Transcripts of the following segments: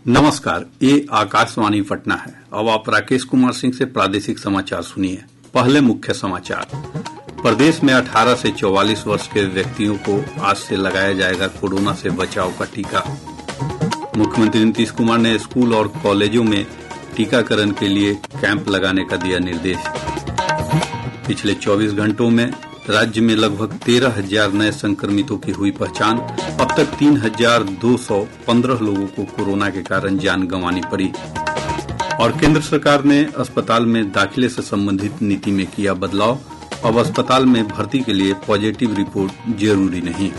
नमस्कार, ये आकाशवाणी पटना है। अब आप राकेश कुमार सिंह से प्रादेशिक समाचार सुनिए। पहले मुख्य समाचार। प्रदेश में 18 से 44 वर्ष के व्यक्तियों को आज से लगाया जाएगा कोरोना से बचाव का टीका। मुख्यमंत्री नीतीश कुमार ने स्कूल और कॉलेजों में टीकाकरण के लिए कैंप लगाने का दिया निर्देश। पिछले 24 घंटों में राज्य में लगभग 13,000 नए संक्रमितों की हुई पहचान। अब तक 3,215 लोगों को कोरोना के कारण जान गंवानी पड़ी। और केंद्र सरकार ने अस्पताल में दाखिले से संबंधित नीति में किया बदलाव। अब अस्पताल में भर्ती के लिए पॉजिटिव रिपोर्ट जरूरी नहीं।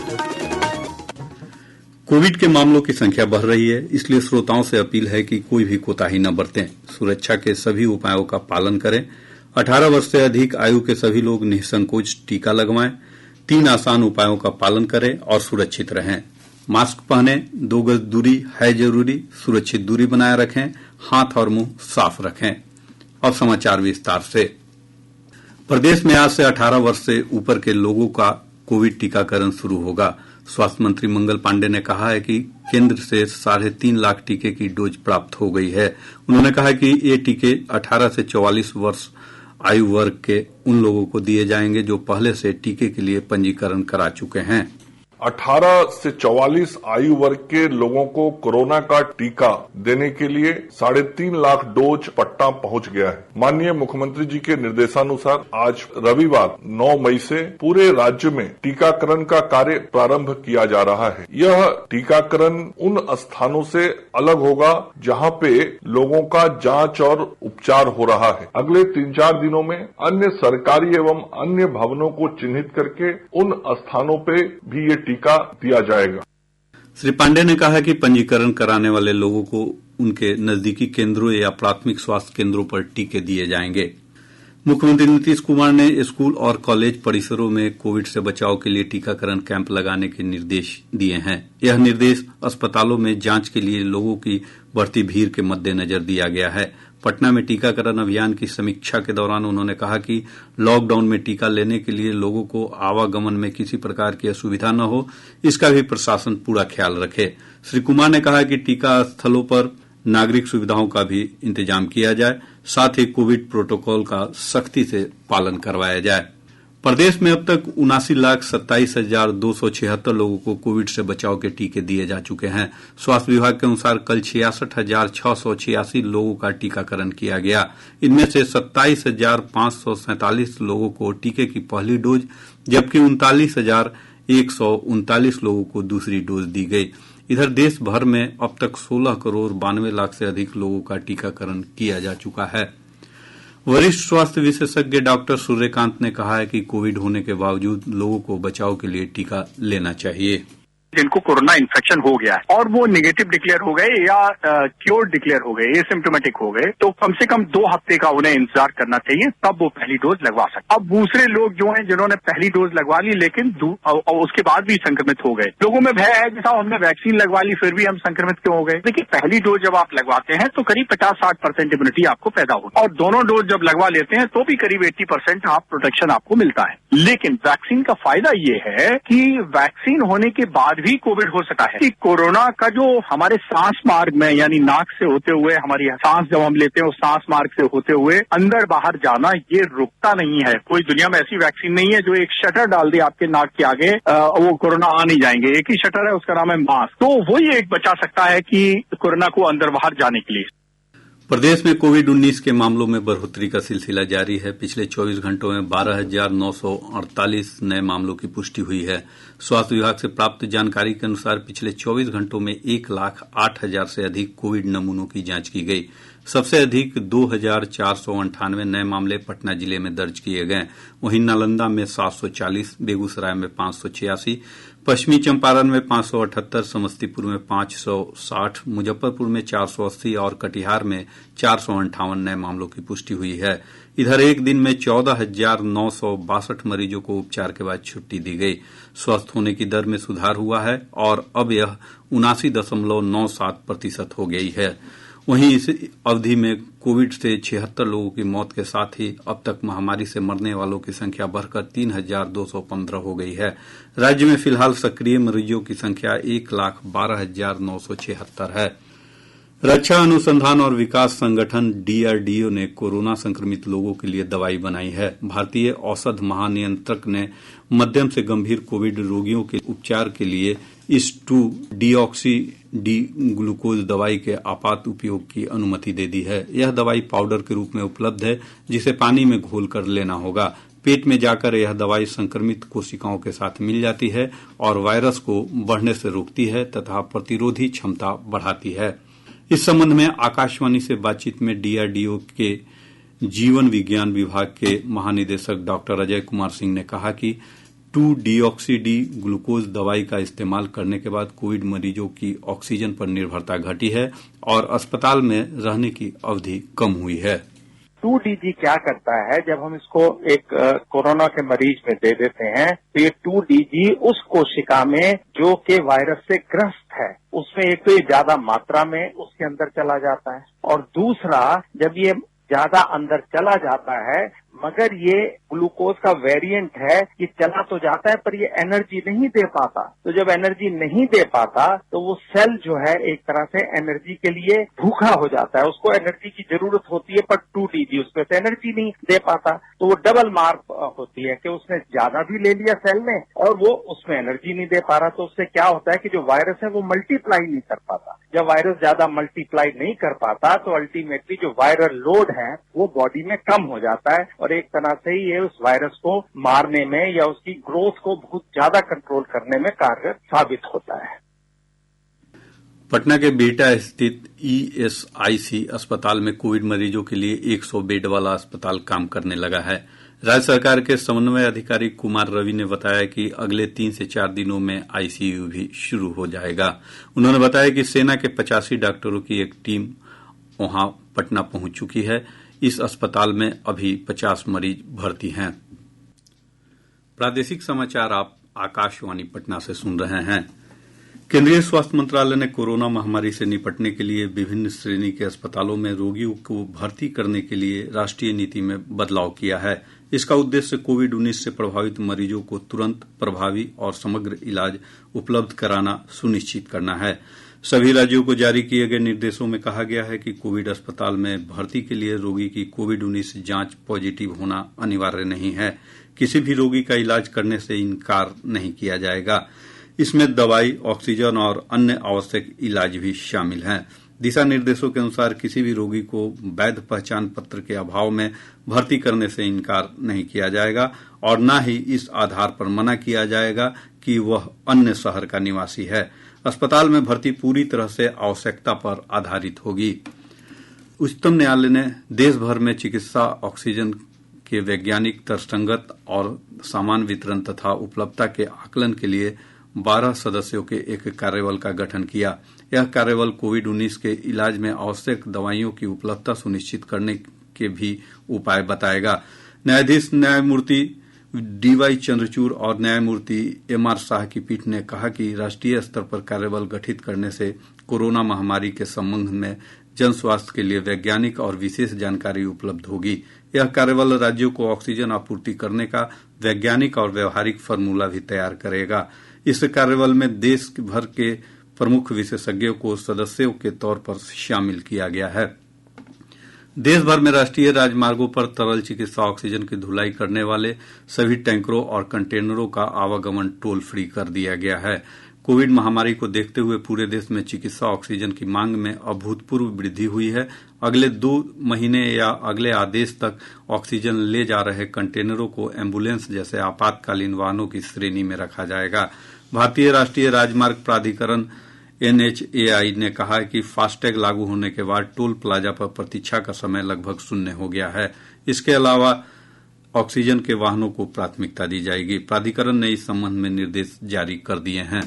कोविड के मामलों की संख्या बढ़ रही है, इसलिए श्रोताओं से अपील है कि कोई भी कोताही न बरतें। सुरक्षा के सभी उपायों का पालन करें। 18 वर्ष से अधिक आयु के सभी लोग निसंकोच टीका लगवाएं। 3 आसान उपायों का पालन करें और सुरक्षित रहें। मास्क पहनें, 2 गज दूरी है जरूरी, सुरक्षित दूरी बनाए रखें, हाथ और मुंह साफ रखें। अब समाचार विस्तार से। प्रदेश में आज से 18 वर्ष से ऊपर के लोगों का कोविड टीकाकरण शुरू होगा। स्वास्थ्य मंत्री मंगल पांडेय ने कहा है कि केंद्र से 3.5 लाख टीके की डोज प्राप्त हो गई है। उन्होंने कहा कि ये टीके 18 से 44 वर्ष आयु वर्ग के उन लोगों को दिए जाएंगे जो पहले से टीके के लिए पंजीकरण करा चुके हैं। 18 से 44 आयु वर्ग के लोगों को कोरोना का टीका देने के लिए 3.5 लाख डोज पटना पहुंच गया है। माननीय मुख्यमंत्री जी के निर्देशानुसार आज रविवार 9 मई से पूरे राज्य में टीकाकरण का कार्य प्रारंभ किया जा रहा है। यह टीकाकरण उन स्थानों से अलग होगा जहां पे लोगों का जांच और उपचार हो रहा है। अगले 3-4 दिनों में अन्य सरकारी एवं अन्य भवनों को चिन्हित करके उन स्थानों पे भी ये टीका दिया जाएगा। श्री पांडेय ने कहा कि पंजीकरण कराने वाले लोगों को उनके नजदीकी केंद्रों या प्राथमिक स्वास्थ्य केंद्रों पर टीके दिए जाएंगे। मुख्यमंत्री नीतीश कुमार ने स्कूल और कॉलेज परिसरों में कोविड से बचाव के लिए टीकाकरण कैंप लगाने के निर्देश दिए हैं। यह निर्देश अस्पतालों में जांच के लिए लोगों की बढ़ती भीड़ के मद्देनजर दिया गया है। पटना में टीकाकरण अभियान की समीक्षा के दौरान उन्होंने कहा कि लॉकडाउन में टीका लेने के लिए लोगों को आवागमन में किसी प्रकार की असुविधा न हो, इसका भी प्रशासन पूरा ख्याल रखे। श्री कुमार ने कहा कि टीका स्थलों पर नागरिक सुविधाओं का भी इंतजाम किया जाए, साथ ही कोविड प्रोटोकॉल का सख्ती से पालन करवाया जाए। प्रदेश में अब तक 79,27,276 लोगों को कोविड से बचाव के टीके दिए जा चुके हैं। स्वास्थ्य विभाग के अनुसार कल 66,686 लोगों का टीकाकरण किया गया। इनमें से 27,547 लोगों को टीके की पहली डोज जबकि 39,139 लोगों को दूसरी डोज दी गई। इधर देश भर में अब तक 16 करोड़ 92 लाख से अधिक लोगों का टीकाकरण किया जा चुका है। वरिष्ठ स्वास्थ्य विशेषज्ञ डॉक्टर सूर्यकांत ने कहा है कि कोविड होने के बावजूद लोगों को बचाव के लिए टीका लेना चाहिए। जिनको कोरोना इन्फेक्शन हो गया है और वो नेगेटिव डिक्लेयर हो गए या क्योर डिक्लेयर हो गए, एसिम्प्टोमेटिक हो गए, तो कम से कम 2 हफ्ते का उन्हें इंतजार करना चाहिए, तब वो पहली डोज लगवा सकते। अब दूसरे लोग जो हैं जिन्होंने पहली डोज लगवा ली लेकिन उसके बाद भी संक्रमित हो गए, लोगों में भय है कि साहब हमने वैक्सीन लगवा ली फिर भी हम संक्रमित क्यों हो गए। देखिए, पहली डोज जब आप लगवाते हैं तो करीब 50-60% इम्यूनिटी आपको पैदा होती है और दोनों डोज जब लगवा लेते हैं तो भी करीब 80% प्रोटेक्शन आपको मिलता है। लेकिन वैक्सीन का फायदा ये है कि वैक्सीन होने के बाद भी कोविड हो सकता है कि कोरोना का जो हमारे सांस मार्ग में यानी नाक से होते हुए हमारी सांस जब हम लेते हैं उस सांस मार्ग से होते हुए अंदर बाहर जाना, ये रुकता नहीं है। कोई दुनिया में ऐसी वैक्सीन नहीं है जो एक शटर डाल दे आपके नाक के आगे वो कोरोना आ नहीं जाएंगे। एक ही शटर है, उसका नाम है मास्क। तो वही एक बचा सकता है कि कोरोना को अंदर बाहर जाने के लिए। प्रदेश में कोविड-19 के मामलों में बढ़ोतरी का सिलसिला जारी है। पिछले 24 घंटों में 12,948 नए मामलों की पुष्टि हुई है। स्वास्थ्य विभाग से प्राप्त जानकारी के अनुसार पिछले 24 घंटों में 1,08,000 से अधिक कोविड नमूनों की जांच की गई। सबसे अधिक 2,498 नए मामले पटना जिले में दर्ज किए गए। वहीं नालंदा में 740, बेगूसराय में 586, पश्चिमी चंपारण में 578, समस्तीपुर में 560, मुजफ्फरपुर में 480 और कटिहार में 458 नए मामलों की पुष्टि हुई है। इधर एक दिन में 14,962 मरीजों को उपचार के बाद छुट्टी दी गई। स्वस्थ होने की दर में सुधार हुआ है और अब यह 79.97% हो गई है। वहीं इस अवधि में कोविड से 76 लोगों की मौत के साथ ही अब तक महामारी से मरने वालों की संख्या बढ़कर 3,215 हो गई है। राज्य में फिलहाल सक्रिय मरीजों की संख्या 1,12,976 है। रक्षा अनुसंधान और विकास संगठन DRDO ने कोरोना संक्रमित लोगों के लिए दवाई बनाई है। भारतीय औषध महानियंत्रक ने मध्यम से गंभीर कोविड रोगियों के उपचार के लिए इस 2-डीऑक्सी-डी ग्लूकोज दवाई के आपात उपयोग की अनुमति दे दी है। यह दवाई पाउडर के रूप में उपलब्ध है, जिसे पानी में घोलकर लेना होगा। पेट में जाकर यह दवाई संक्रमित कोशिकाओं के साथ मिल जाती है और वायरस को बढ़ने से रोकती है तथा प्रतिरोधी क्षमता बढ़ाती है। इस संबंध में आकाशवाणी से बातचीत में DRDO के जीवन विज्ञान विभाग के महानिदेशक डॉक्टर अजय कुमार सिंह ने कहा कि 2-डीऑक्सी-डी ग्लूकोज दवाई का इस्तेमाल करने के बाद कोविड मरीजों की ऑक्सीजन पर निर्भरता घटी है और अस्पताल में रहने की अवधि कम हुई है। 2DG क्या करता है, जब हम इसको एक कोरोना के मरीज में दे देते हैं तो ये 2DG उस कोशिका में जो कि वायरस से ग्रस्त है उसमें एक तो ये ज्यादा मात्रा में उसके अंदर चला जाता है और दूसरा जब ये ज्यादा अंदर चला जाता है मगर ये ग्लूकोज का वेरिएंट है, ये चला तो जाता है पर ये एनर्जी नहीं दे पाता। तो जब एनर्जी नहीं दे पाता तो वो सेल जो है एक तरह से एनर्जी के लिए भूखा हो जाता है, उसको एनर्जी की जरूरत होती है पर 2DG उसमें से एनर्जी नहीं दे पाता। तो वो डबल मार होती है कि उसने ज्यादा भी ले लिया सेल ने और वो उसमें एनर्जी नहीं दे पा रहा। तो उससे क्या होता है कि जो वायरस है वो मल्टीप्लाई नहीं कर पाता। जब वायरस ज्यादा मल्टीप्लाई नहीं कर पाता तो अल्टीमेटली जो वायरल लोड है वो बॉडी में कम हो जाता है और एक तरह से ये उस वायरस को मारने में या उसकी ग्रोथ को बहुत ज्यादा कंट्रोल करने में कारगर साबित होता है। पटना के बिहटा स्थित ESIC अस्पताल में कोविड मरीजों के लिए 100 बेड वाला अस्पताल काम करने लगा है। राज्य सरकार के समन्वय अधिकारी कुमार रवि ने बताया कि अगले 3 से 4 दिनों में ICU भी शुरू हो जाएगा। उन्होंने बताया कि सेना के 85 डॉक्टरों की एक टीम वहां पटना पहुंच चुकी है। इस अस्पताल में अभी 50 मरीज भर्ती हैं। प्रादेशिक समाचार आप आकाशवाणी पटना से सुन रहे हैं। केंद्रीय स्वास्थ्य मंत्रालय ने कोरोना महामारी से निपटने के लिए विभिन्न श्रेणी के अस्पतालों में रोगियों को भर्ती करने के लिए राष्ट्रीय नीति में बदलाव किया है। इसका उद्देश्य कोविड-19 से प्रभावित मरीजों को तुरंत, प्रभावी और समग्र इलाज उपलब्ध कराना सुनिश्चित करना है। सभी राज्यों को जारी किए गए निर्देशों में कहा गया है कि कोविड अस्पताल में भर्ती के लिए रोगी की कोविड-19 जांच पॉजिटिव होना अनिवार्य नहीं है। किसी भी रोगी का इलाज करने से इनकार नहीं किया जाएगा। इसमें दवाई, ऑक्सीजन और अन्य आवश्यक इलाज भी शामिल हैं। दिशा निर्देशों के अनुसार किसी भी रोगी को वैध पहचान पत्र के अभाव में भर्ती करने से इनकार नहीं किया जाएगा और न ही इस आधार पर मना किया जाएगा कि वह अन्य शहर का निवासी है। अस्पताल में भर्ती पूरी तरह से आवश्यकता पर आधारित होगी। उच्चतम न्यायालय ने देश भर में चिकित्सा ऑक्सीजन के वैज्ञानिक तर्कसंगत और समान वितरण तथा उपलब्धता के आकलन के लिए 12 सदस्यों के एक कार्यबल का गठन किया। यह कार्यबल कोविड-19 के इलाज में आवश्यक दवाइयों की उपलब्धता सुनिश्चित करने के भी उपाय बताएगा। न्यायाधीश न्यायमूर्ति DY चंद्रचूड़ और न्यायमूर्ति MR शाह की पीठ ने कहा कि राष्ट्रीय स्तर पर कार्यबल गठित करने से कोरोना महामारी के संबंध में जन स्वास्थ्य के लिए वैज्ञानिक और विशेष जानकारी उपलब्ध होगी। यह कार्यबल राज्यों को ऑक्सीजन आपूर्ति करने का वैज्ञानिक और व्यवहारिक फार्मूला भी तैयार करेगा। इस कार्यबल में देश भर के प्रमुख विशेषज्ञों को सदस्यों के तौर पर शामिल किया गया है। देश भर में राष्ट्रीय राजमार्गों पर तरल चिकित्सा ऑक्सीजन की ढुलाई करने वाले सभी टैंकरों और कंटेनरों का आवागमन टोल फ्री कर दिया गया है। कोविड महामारी को देखते हुए पूरे देश में चिकित्सा ऑक्सीजन की मांग में अभूतपूर्व वृद्धि हुई है। अगले 2 महीने या अगले आदेश तक ऑक्सीजन ले जा रहे कंटेनरों को एम्बुलेंस जैसे आपातकालीन वाहनों की श्रेणी में रखा जाएगा। भारतीय राष्ट्रीय राजमार्ग प्राधिकरण NHAI ने कहा है कि फास्टैग लागू होने के बाद टोल प्लाजा पर प्रतीक्षा का समय लगभग शून्य हो गया है। इसके अलावा ऑक्सीजन के वाहनों को प्राथमिकता दी जाएगी। प्राधिकरण ने इस संबंध में निर्देश जारी कर दिए हैं।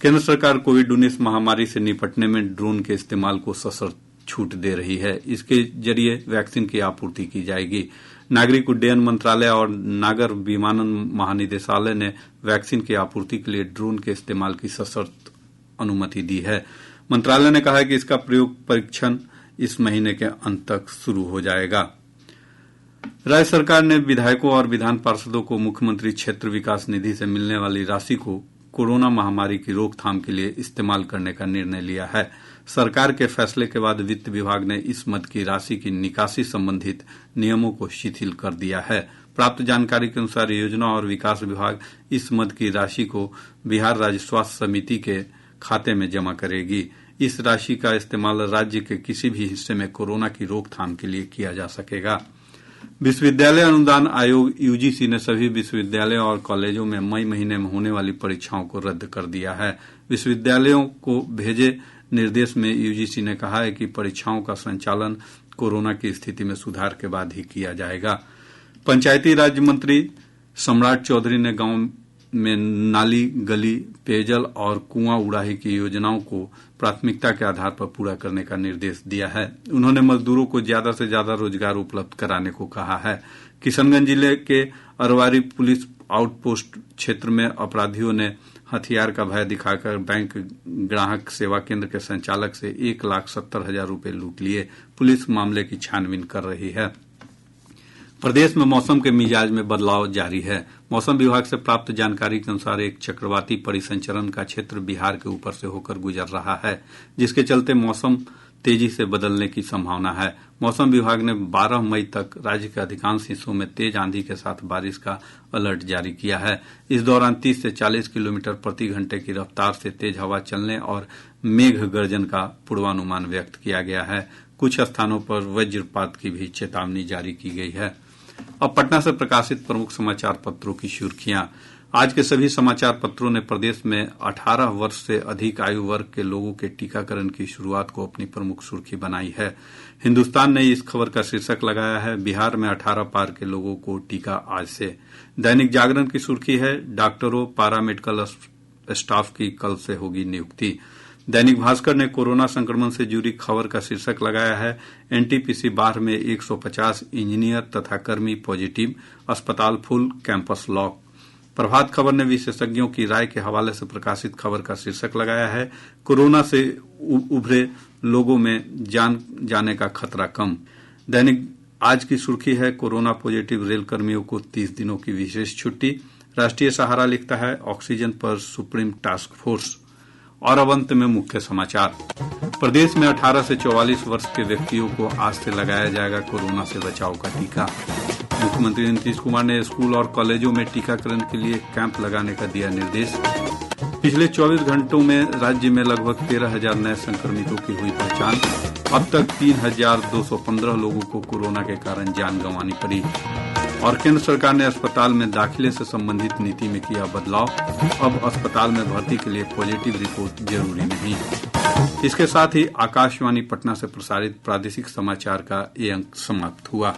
केंद्र सरकार कोविड-19 महामारी से निपटने में ड्रोन के इस्तेमाल को सशर्त छूट दे रही है। इसके जरिए वैक्सीन की आपूर्ति की जाएगी। नागरिक उड्डयन मंत्रालय और नागर विमानन महानिदेशालय ने वैक्सीन की आपूर्ति के लिए ड्रोन के इस्तेमाल की सशर्त अनुमति दी है। मंत्रालय ने कहा है कि इसका परीक्षण इस महीने के अंत तक शुरू हो जाएगा। राज्य सरकार ने विधायकों और विधान पार्षदों को मुख्यमंत्री क्षेत्र विकास निधि से मिलने वाली राशि को कोरोना महामारी की रोकथाम के लिए इस्तेमाल करने का निर्णय लिया है। सरकार के फैसले के बाद वित्त विभाग ने इस मद की राशि की निकासी संबंधित नियमों को शिथिल कर दिया है। प्राप्त जानकारी के अनुसार योजना और विकास विभाग इस मद की राशि को बिहार राज्य स्वास्थ्य समिति के खाते में जमा करेगी। इस राशि का इस्तेमाल राज्य के किसी भी हिस्से में कोरोना की रोकथाम के लिए किया जा सकेगा। विश्वविद्यालय अनुदान आयोग यूजीसी ने सभी विश्वविद्यालयों और कॉलेजों में मई महीने में होने वाली परीक्षाओं को रद्द कर दिया है। विश्वविद्यालयों को भेजे निर्देश में यूजीसी ने कहा है कि परीक्षाओं का संचालन कोरोना की स्थिति में सुधार के बाद ही किया जाएगा। पंचायती राज मंत्री सम्राट चौधरी ने गांव में नाली, गली, पेयजल और कुआं उड़ाही की योजनाओं को प्राथमिकता के आधार पर पूरा करने का निर्देश दिया है। उन्होंने मजदूरों को ज्यादा से ज्यादा रोजगार उपलब्ध कराने को कहा है। किशनगंज जिले के अरवारी पुलिस आउटपोस्ट क्षेत्र में अपराधियों ने हथियार का भय दिखाकर बैंक ग्राहक सेवा केंद्र के संचालक से 1,70,000 रुपये लूट लिए। पुलिस मामले की छानबीन कर रही है। प्रदेश में मौसम के मिजाज में बदलाव जारी है। मौसम विभाग से प्राप्त जानकारी के अनुसार एक चक्रवाती परिसंचरण का क्षेत्र बिहार के ऊपर से होकर गुजर रहा है, जिसके चलते मौसम तेजी से बदलने की संभावना है। मौसम विभाग ने 12 मई तक राज्य के अधिकांश हिस्सों में तेज आंधी के साथ बारिश का अलर्ट जारी किया है। इस दौरान 30 से 40 किलोमीटर प्रति घंटे की रफ्तार से तेज हवा चलने और मेघ गर्जन का पूर्वानुमान व्यक्त किया गया है। कुछ स्थानों पर वज्रपात की भी चेतावनी जारी की गई है। अब पटना से प्रकाशित प्रमुख समाचार पत्रों की सुर्खियां। आज के सभी समाचार पत्रों ने प्रदेश में 18 वर्ष से अधिक आयु वर्ग के लोगों के टीकाकरण की शुरुआत को अपनी प्रमुख सुर्खी बनाई है। हिन्दुस्तान ने इस खबर का शीर्षक लगाया है, बिहार में 18 पार के लोगों को टीका आज से। दैनिक जागरण की सुर्खी है, डॉक्टरों, पैरा मेडिकल स्टाफ की कल से होगी नियुक्ति। दैनिक भास्कर ने कोरोना संक्रमण से जुड़ी खबर का शीर्षक लगाया है, एनटीपीसी बाढ़ में 150 इंजीनियर तथा कर्मी पॉजिटिव, अस्पताल full, campus lock. Prabhat Khabar ने विशेषज्ञों की राय के हवाले से प्रकाशित खबर का शीर्षक लगाया है, कोरोना से उभरे लोगों में जान जाने का खतरा कम। दैनिक आज की सुर्खी है, कोरोना पॉजिटिव रेल कर्मियों को 30 दिनों की विशेष छुट्टी। राष्ट्रीय सहारा लिखता है, ऑक्सीजन पर सुप्रीम टास्क फोर्स। और अब अंत में मुख्य समाचार। प्रदेश में 18 से 44 वर्ष के व्यक्तियों को आज से लगाया जाएगा कोरोना से बचाव का टीका। मुख्यमंत्री नीतीश कुमार ने स्कूल और कॉलेजों में टीकाकरण के लिए कैंप लगाने का दिया निर्देश। पिछले 24 घंटों में राज्य में लगभग 13,000 नए संक्रमितों की हुई पहचान। अब तक 3,215 लोगों को कोरोना के कारण जान गंवानी पड़ी। और केंद्र सरकार ने अस्पताल में दाखिले से संबंधित नीति में किया बदलाव। अब अस्पताल में भर्ती के लिए पॉजिटिव रिपोर्ट जरूरी नहीं। इसके साथ ही आकाशवाणी पटना से प्रसारित प्रादेशिक समाचार का ये अंक समाप्त हुआ।